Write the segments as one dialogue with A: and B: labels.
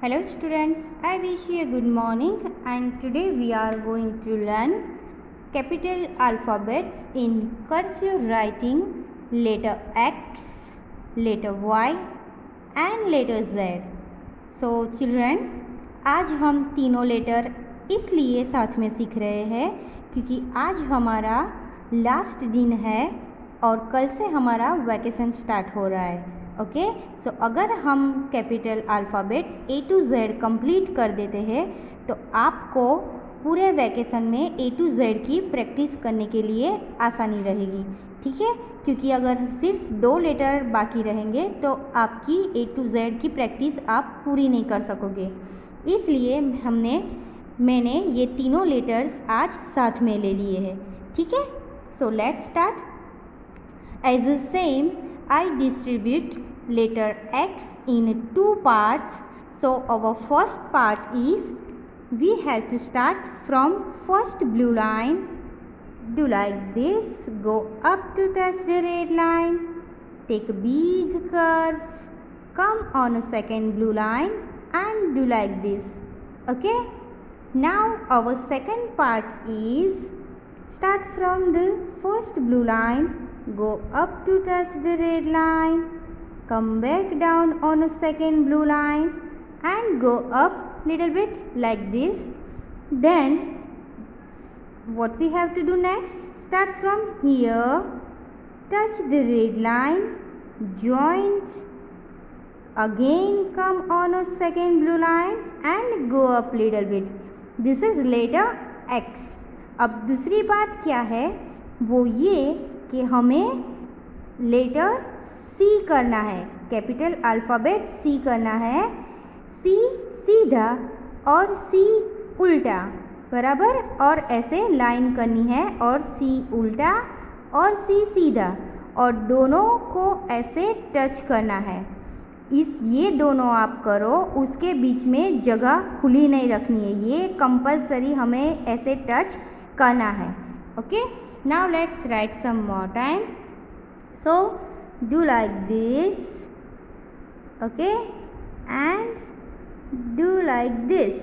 A: Hello students, I wish you a good morning and today we are going to learn capital alphabets in cursive writing, letter X, letter Y and letter Z. So children, आज हम तीनों letter इसलिए साथ में सीख रहे हैं क्योंकि आज हमारा लास्ट दिन है और कल से हमारा वैकेशन स्टार्ट हो रहा है। ओके सो अगर हम capital alphabets A to Z complete कर देते हैं तो आपको पूरे वैकेशन में A to Z की प्रैक्टिस करने के लिए आसानी रहेगी, ठीक है। क्योंकि अगर सिर्फ 2 लेटर बाकी रहेंगे तो आपकी A to Z की प्रैक्टिस आप पूरी नहीं कर सकोगे, इसलिए मैंने ये तीनों लेटर्स आज साथ में ले लिए हैं, ठीक है। So let's start. As the same I distribute letter X in 2 parts. So our first part is we have to start from first blue line. Do like this. Go up to touch the red line. Take a big curve. Come on a second blue line and do like this. Okay. Now our second part is start from the first blue line. Go up to touch the red line, come back down on a second blue line and go up little bit like this. Then what we have to do next, start from here, touch the red line, joint, again come on a second blue line and go up little bit. This is letter X. अब दूसरी बात क्या है वो ये कि हमें letter सी करना है, कैपिटल अल्फ़ाबेट सी करना है। सी सीधा और सी उल्टा, बराबर, और ऐसे लाइन करनी है और सी उल्टा और सी सीधा और दोनों को ऐसे टच करना है। ये दोनों आप करो, उसके बीच में जगह खुली नहीं रखनी है, ये कंपलसरी हमें ऐसे टच करना है। Okay, now let's write some more time. So do like this, okay, and do like this.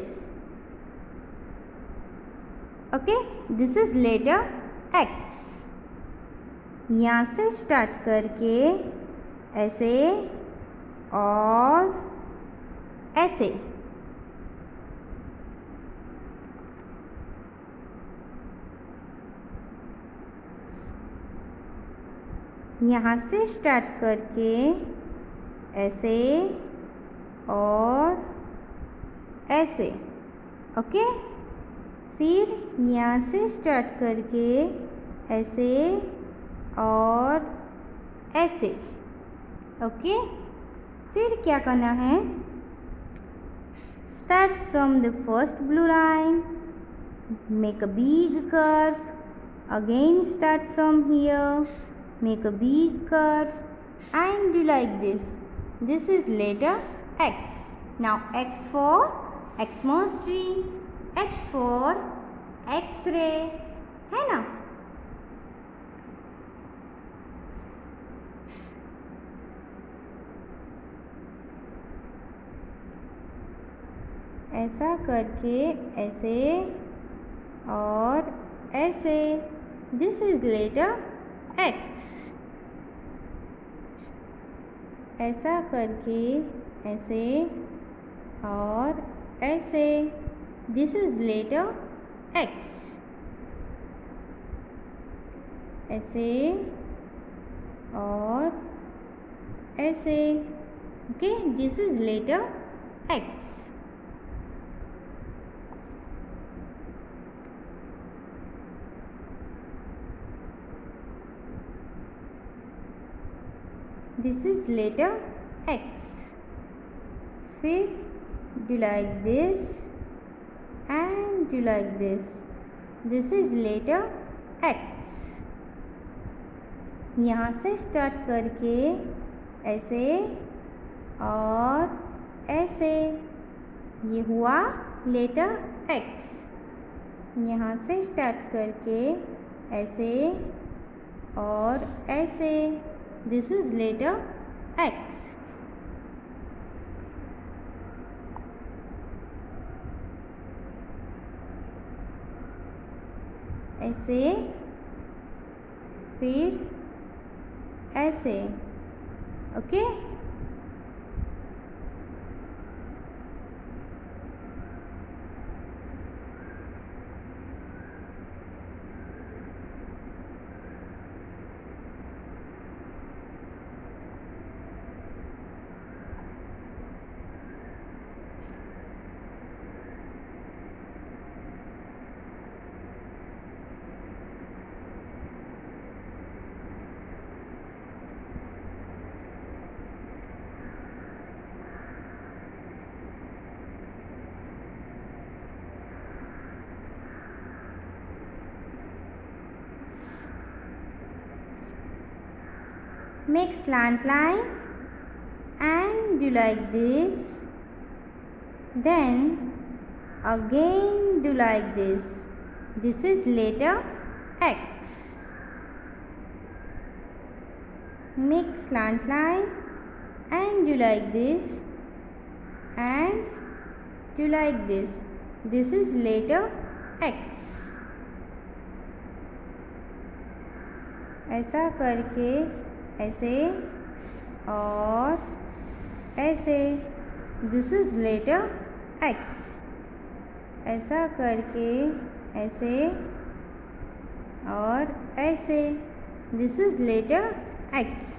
A: Okay, this is letter X. यहाँ से स्टार्ट करके ऐसे और ऐसे, यहाँ से स्टार्ट करके ऐसे और ऐसे, ओके। फिर यहाँ से स्टार्ट करके ऐसे और ऐसे, ओके। फिर क्या करना है, start from the first blue line, make a big curve, again start from here, make a big curve and do like this. This is letter X. Now X for Xmas tree, X for X-ray, है ना। ऐसा करके ऐसे और ऐसे, this is letter X. ऐसा करके ऐसे और ऐसे, दिस इज लेटर X. ऐसे और ऐसे, okay, this is letter X. This is letter X. फिर do like this and do like this. This is letter X. यहाँ से स्टार्ट करके ऐसे और ऐसे, ये हुआ लेटर X. यहाँ से स्टार्ट करके ऐसे और ऐसे, this is letter X. ऐसे, फिर ऐसे. Okay. Make slant line and do like this. Then again do like this. This is letter X. Make slant line and do like this and do like this. This is letter X. ऐसा करके ऐसे और ऐसे. This is letter X. ऐसा करके ऐसे और ऐसे. This is letter X.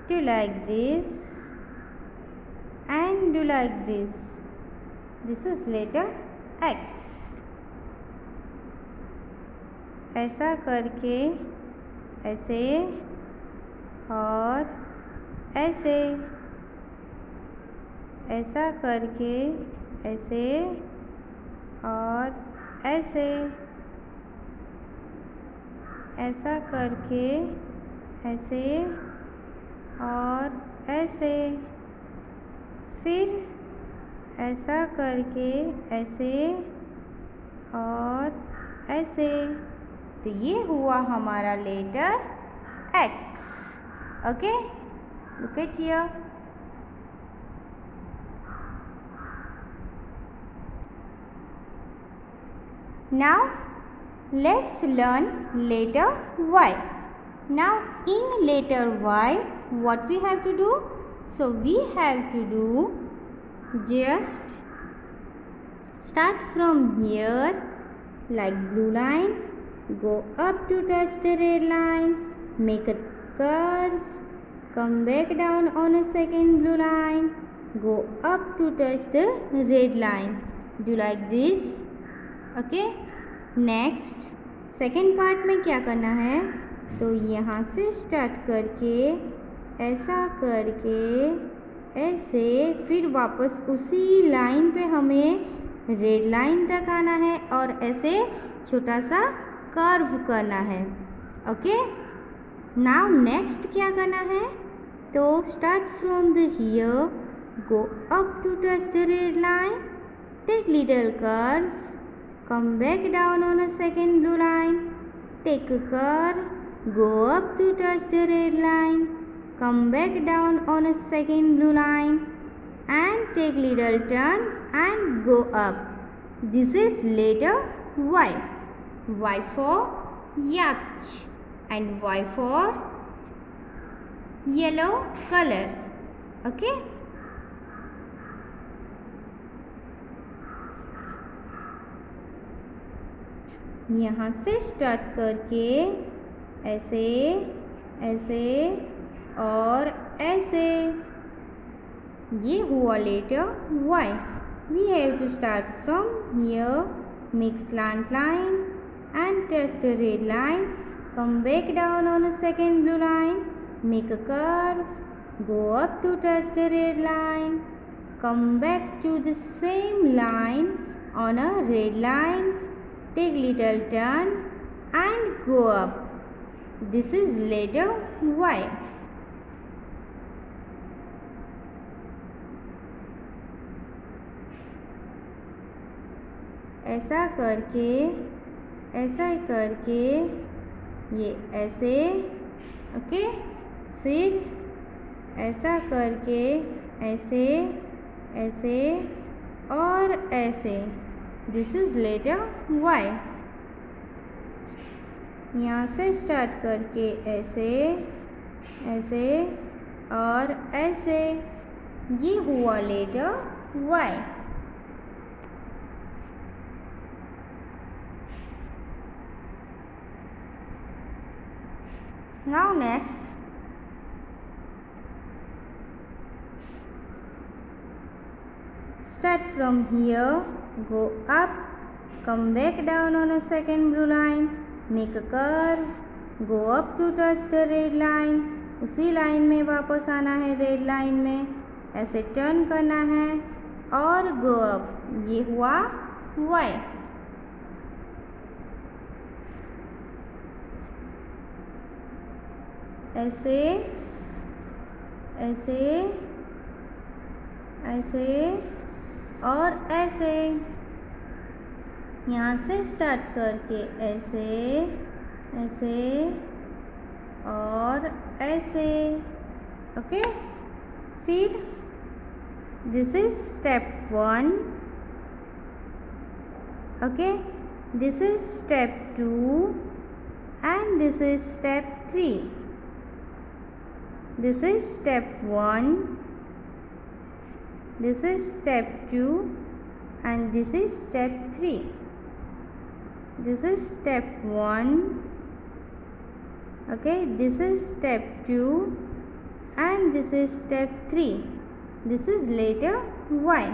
A: Do like this and do like this. This is letter X. ऐसा करके ऐसे और ऐसे. ऐसा करके ऐसे और ऐसे. ऐसा करके ऐसे और ऐसे. फिर ऐसा करके ऐसे और ऐसे. तो ये हुआ हमारा letter X. Okay, look at here. Now let's learn letter Y. Now in letter Y, what we have to do? So we have to do just start from here like blue line, go up to touch the red line, make a curve, come back down on a second blue line, go up to touch the red line. Do like this. Okay. Next second part में क्या करना है? तो यहाँ से start करके ऐसा करके ऐसे, फिर वापस उसी लाइन पे हमें रेड लाइन तक आना है और ऐसे छोटा सा कर्व करना है. ओके. नाउ नेक्स्ट क्या करना है? तो start from the here, go up to touch the red line, take little curve, come back down on a second blue line, take a curve, go up to touch the red line, come back down on a second blue line and take little turn and go up. This is letter Y. Y for yacht and Y for yellow color. Okay. यहाँ से start करके ऐसे ऐसे और ऐसे. ये हुआ letter Y. We have to start from here, make slant line and touch the red line, come back down on a second blue line, make a curve, go up to touch the red line, come back to the same line on a red line, take little turn and go up. This is letter Y. ऐसा करके ये ऐसे, okay, फिर ऐसा करके ऐसे ऐसे और ऐसे. This is letter Y. यहाँ से स्टार्ट करके ऐसे ऐसे और ऐसे, ये हुआ letter Y. Now next, start from here, go up, come back down on a second blue line, make a curve, go up to touch the red line. उसी लाइन में वापस आना है, रेड लाइन में ऐसे टर्न करना है और गो अप. ये हुआ Y. ऐसे ऐसे ऐसे और ऐसे. यहाँ से स्टार्ट करके ऐसे ऐसे और ऐसे, ओके. फिर this is step 1, okay. This is step 2 and this is step 3. This is step 1, this is step 2 and this is step 3. This is step 1, okay. This is step 2 and this is step 3. This is letter Y.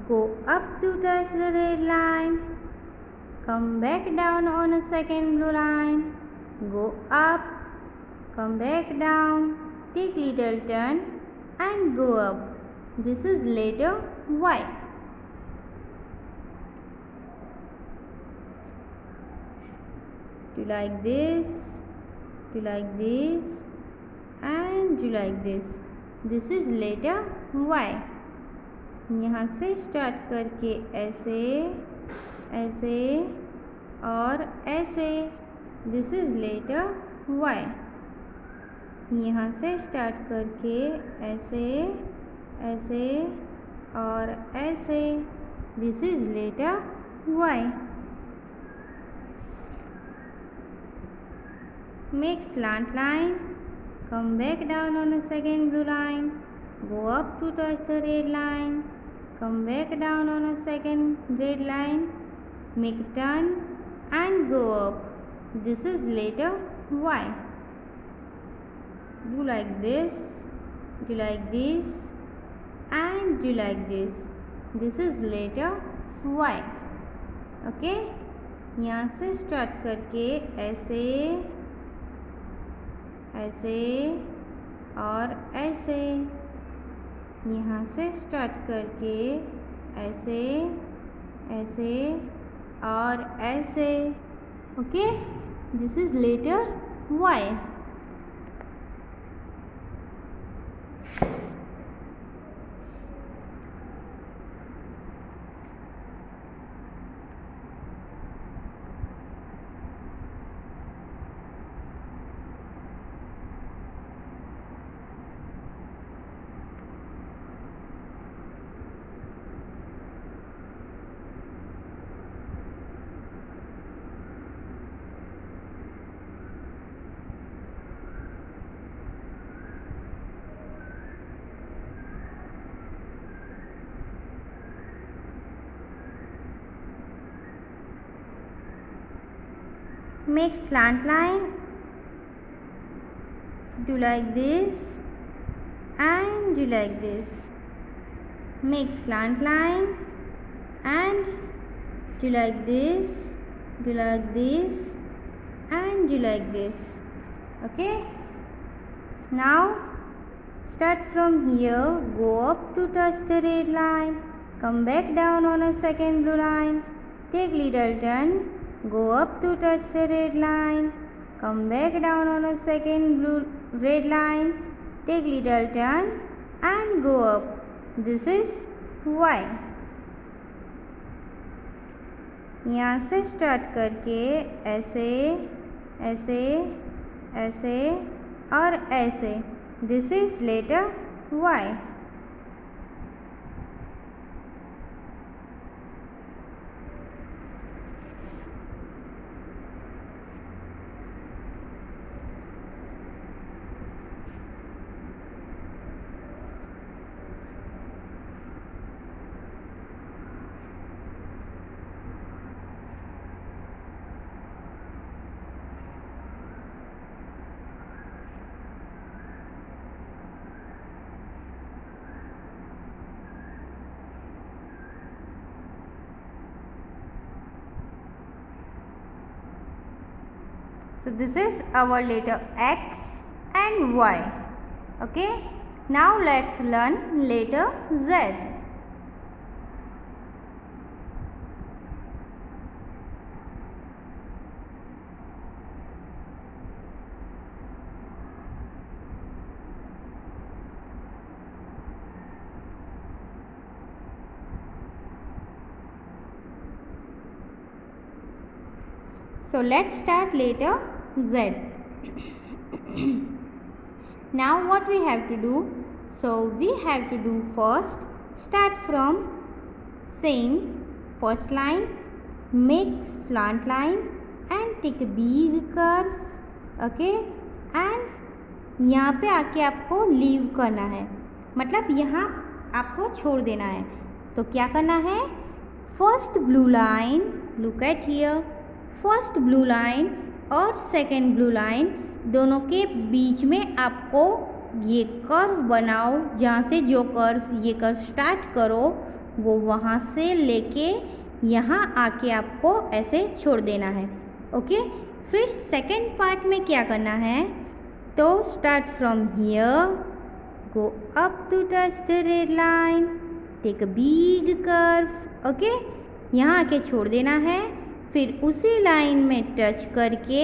A: Go up to touch the red line, come back down on a second blue line, go up, come back down, take little turn and go up. This is letter Y. Do like this, do like this and do like this. This is letter Y. यहाँ से start करके ऐसे ऐसे और ऐसे. This is letter Y. यहाँ से start करके ऐसे ऐसे और ऐसे. This is letter Y. Make slant line, come back down on a second blue line, go up to touch the red line, come back down on a second red line, make a turn and go up. This is letter Y. Do like this, do like this and do like this. This is letter Y. Okay. यहाँ से start करके ऐसे ऐसे और ऐसे. यहाँ से start करके ऐसे ऐसे और ऐसे, okay. This is letter Y. Make slant line, do like this and do like this. Make slant line and do like this, do like this and do like this. Okay, now start from here, go up to touch the red line, come back down on a second blue line, take little turn, go up to touch the red line, come back down on a second blue red line, take little turn and go up. This is Y. यहाँ से start करके ऐसे ऐसे ऐसे और ऐसे. This is letter Y. So this is our letter X and Y. Okay. Now let's learn letter Z. So let's start letter Z. Now what we have to do? So we have to do first, start from same first line, make slant line and take a big curve. Okay, and यहाँ पे आके आपको leave करना है, मतलब यहाँ आपको छोड़ देना है. तो क्या करना है? First blue line, look at here, first blue line और सेकेंड ब्लू लाइन दोनों के बीच में आपको ये कर्व बनाओ. जहाँ से जो कर्व ये कर्व स्टार्ट करो वो वहाँ से लेके यहाँ आके आपको ऐसे छोड़ देना है. ओके, फिर सेकेंड पार्ट में क्या करना है? तो start from here, go up to touch the red line, take a big curve. Okay, यहाँ आके छोड़ देना है. फिर उसी लाइन में टच करके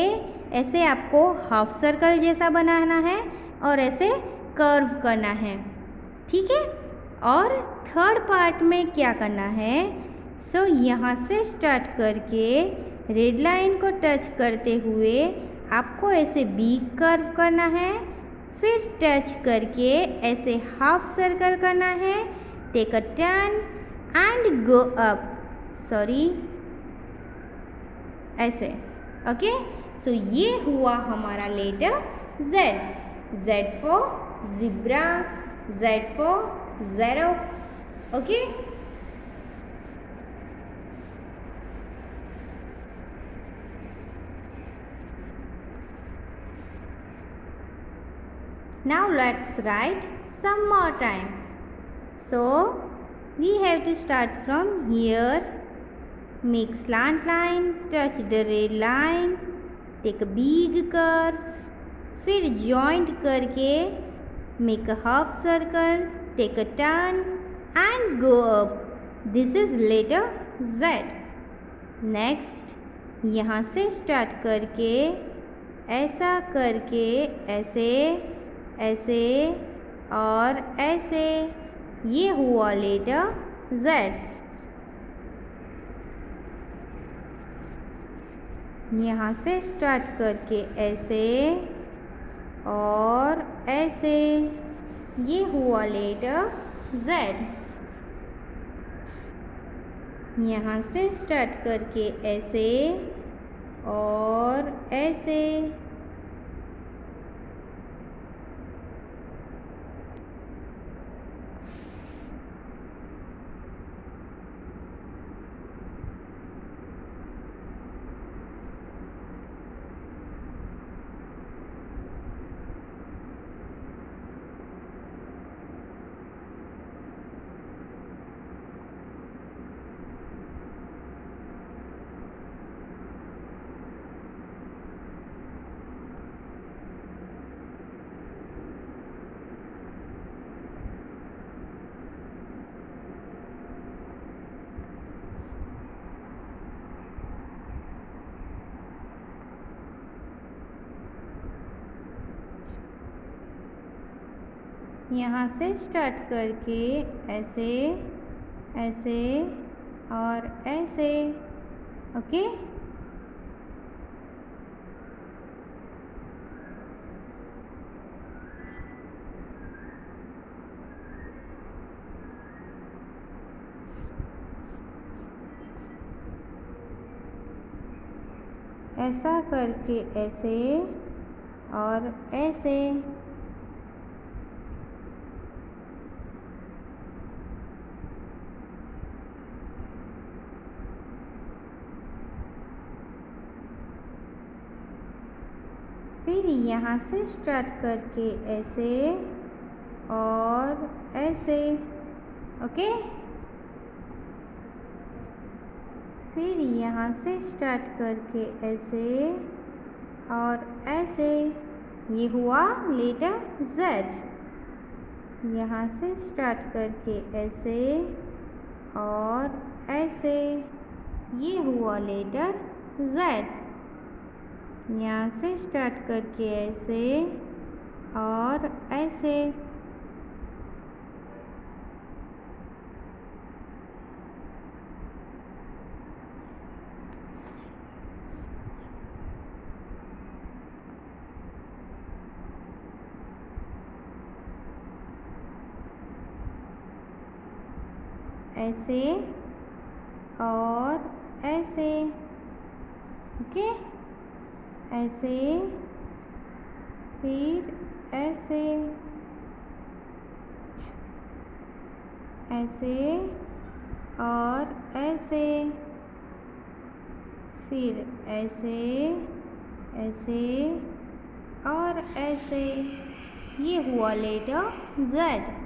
A: ऐसे आपको हाफ सर्कल जैसा बनाना है और ऐसे कर्व करना है. ठीक है. और थर्ड पार्ट में क्या करना है? सो यहाँ से स्टार्ट करके रेड लाइन को टच करते हुए आपको ऐसे बिग कर्व करना है. फिर टच करके ऐसे हाफ सर्कल करना है, take a turn and go up. Sorry, ऐसे. ओके, सो ये हुआ हमारा letter Z. Z for zebra, Z for xerox. Okay, now let's write some more time. So we have to start from here, make slant line, touch the red line, take a big curve, फिर joint करके make a half circle, take a turn and go up. This is letter Z. Next, यहाँ से start करके ऐसा करके ऐसे ऐसे और ऐसे, ये हुआ लेटर Z. यहाँ से स्टार्ट करके ऐसे और ऐसे, ये हुआ लेटर Z. यहाँ से स्टार्ट करके ऐसे और ऐसे, यहाँ से स्टार्ट करके ऐसे ऐसे और ऐसे, ओके। ऐसा करके ऐसे और ऐसे, फिर यहाँ से स्टार्ट करके ऐसे और ऐसे, ओके। फिर यहाँ से स्टार्ट करके ऐसे और ऐसे, ये हुआ लेटर Z। यहाँ से स्टार्ट करके ऐसे और ऐसे, ये हुआ लेटर Z। यहाँ से स्टार्ट करके ऐसे और ऐसे, ऐसे और ऐसे, ओके। ऐसे फिर ऐसे, ऐसे और ऐसे, फिर ऐसे ऐसे और ऐसे, ये हुआ लेटर Z।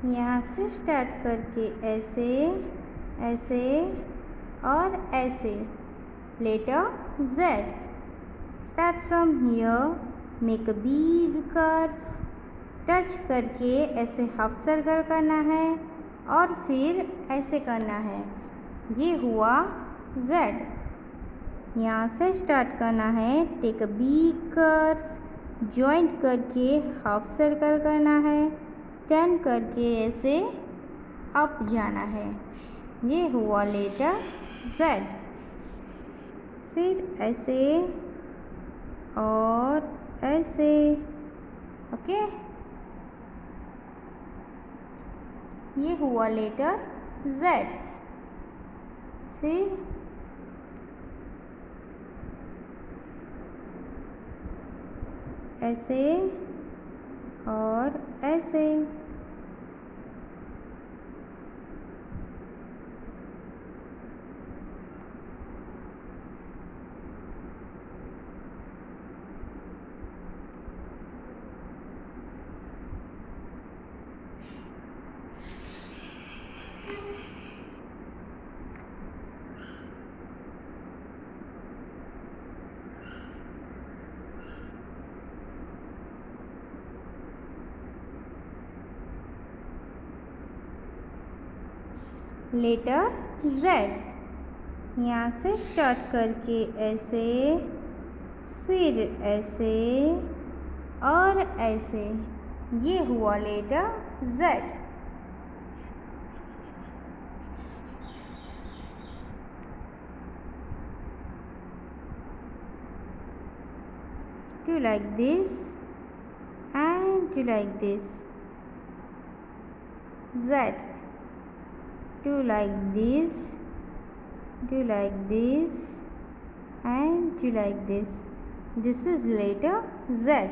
A: यहाँ से स्टार्ट करके ऐसे ऐसे और ऐसे, letter Z। Start from here, make a big curve, touch करके ऐसे हाफ सर्कल करना है और फिर ऐसे करना है, ये हुआ Z। यहाँ से स्टार्ट करना है, take a big curve, joint करके हाफ सर्कल करना है, टर्न करके ऐसे अप जाना है, ये हुआ लेटर Z। फिर ऐसे और ऐसे, ओके। ये हुआ लेटर Z। फिर ऐसे और ऐसे, लेटर Z। यहाँ से स्टार्ट करके ऐसे, फिर ऐसे और ऐसे, ये हुआ letter Z। Do like this and do like this, Z. Do like this, do like this and do like this. This is letter Z.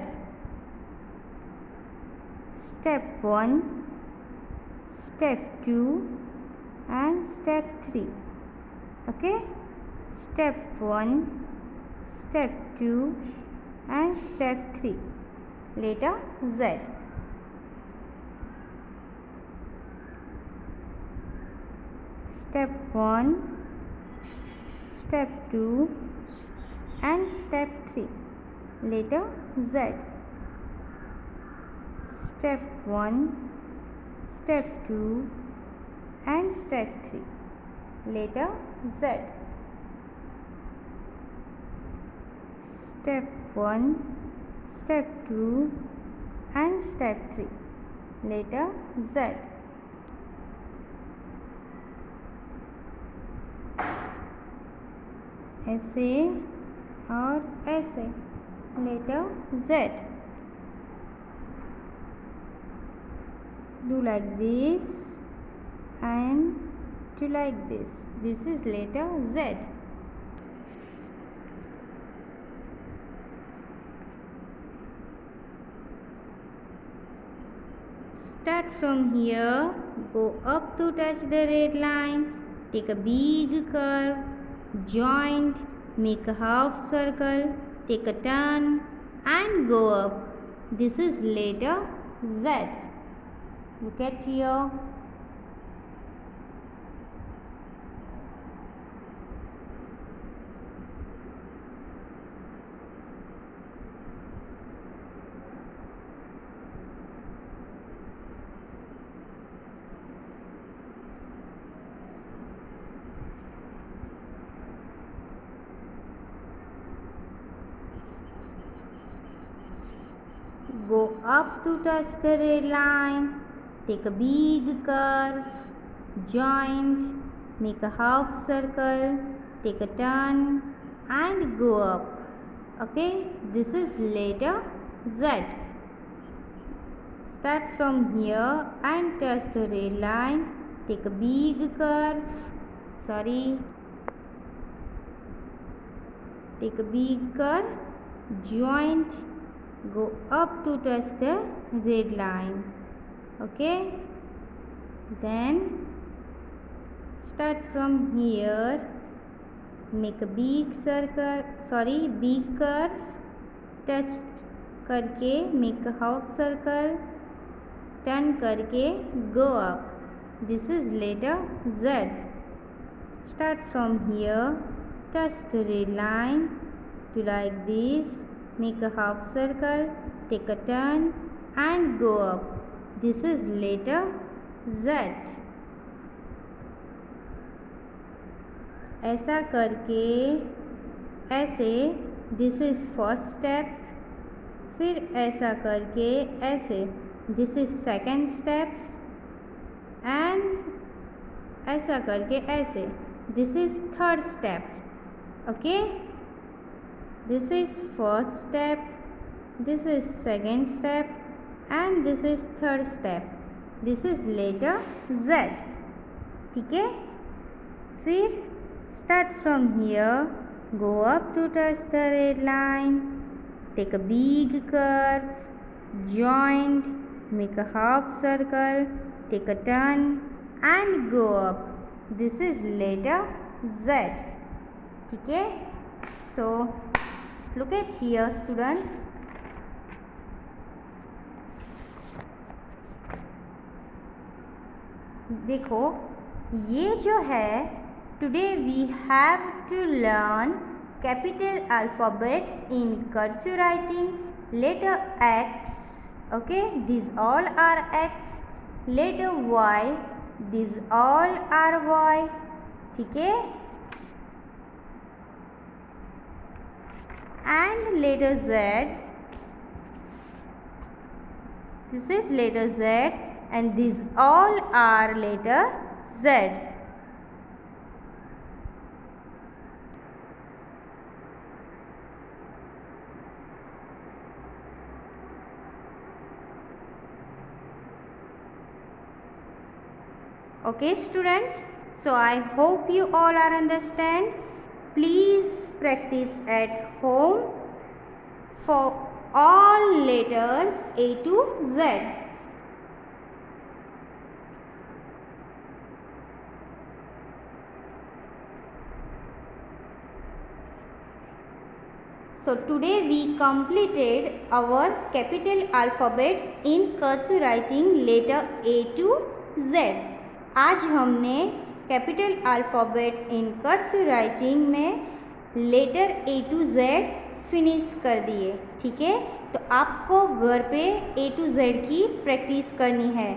A: Step 1, step 2 and step 3, okay. Step 1, step 2 and step 3, letter Z. step 1, step 2 and step 3. Letter Z. Step 1, step 2 and step 3. Letter Z. Step 1, step 2 and step 3. Letter Z. ऐसे और ऐसे. Letter Z. Do like this and do like this. This is letter Z. Start from here, go up to touch the red line, take a big curve, joint, make a half circle, take a turn and go up. This is letter Z. Look at here. Go up to touch the red line, take a big curve, joint, make a half circle, take a turn and go up. Okay, this is letter Z. Start from here and touch the red line, take a big curve, take a big curve, joint, go up to touch the red line. Okay, then start from here, make a big circle, big curve, touch करके make a half circle, turn करके go up. This is letter Z. Start from here, touch the red line, do like this, make a half circle, take a turn and go up. This is letter Z. ऐसा करके ऐसे, this is first step. फिर ऐसा करके ऐसे, this is second steps. and ऐसा करके ऐसे, this is third step. Okay, this is first step, this is second step and this is third step. This is letter Z. ठीक है, फिर start from here, go up to touch the red line, take a big curve, joint, make a half circle, take a turn and go up. This is letter Z. ठीक है, so look at here students. देखो ये जो है, today we have to learn capital alphabets in cursive writing. Letter X, okay, these all are X. Letter Y, these all are Y. ठीक है, and letter Z, this is letter Z and these all are letter Z. Okay students, so I hope you all are understand. Please practice at home for all letters A to Z. So today we completed our capital alphabets in cursive writing letter A to Z. आज हमने capital alphabets in cursive writing में letter A to Z finish कर दिए। ठीक है, तो आपको घर पे A to Z की प्रैक्टिस करनी है।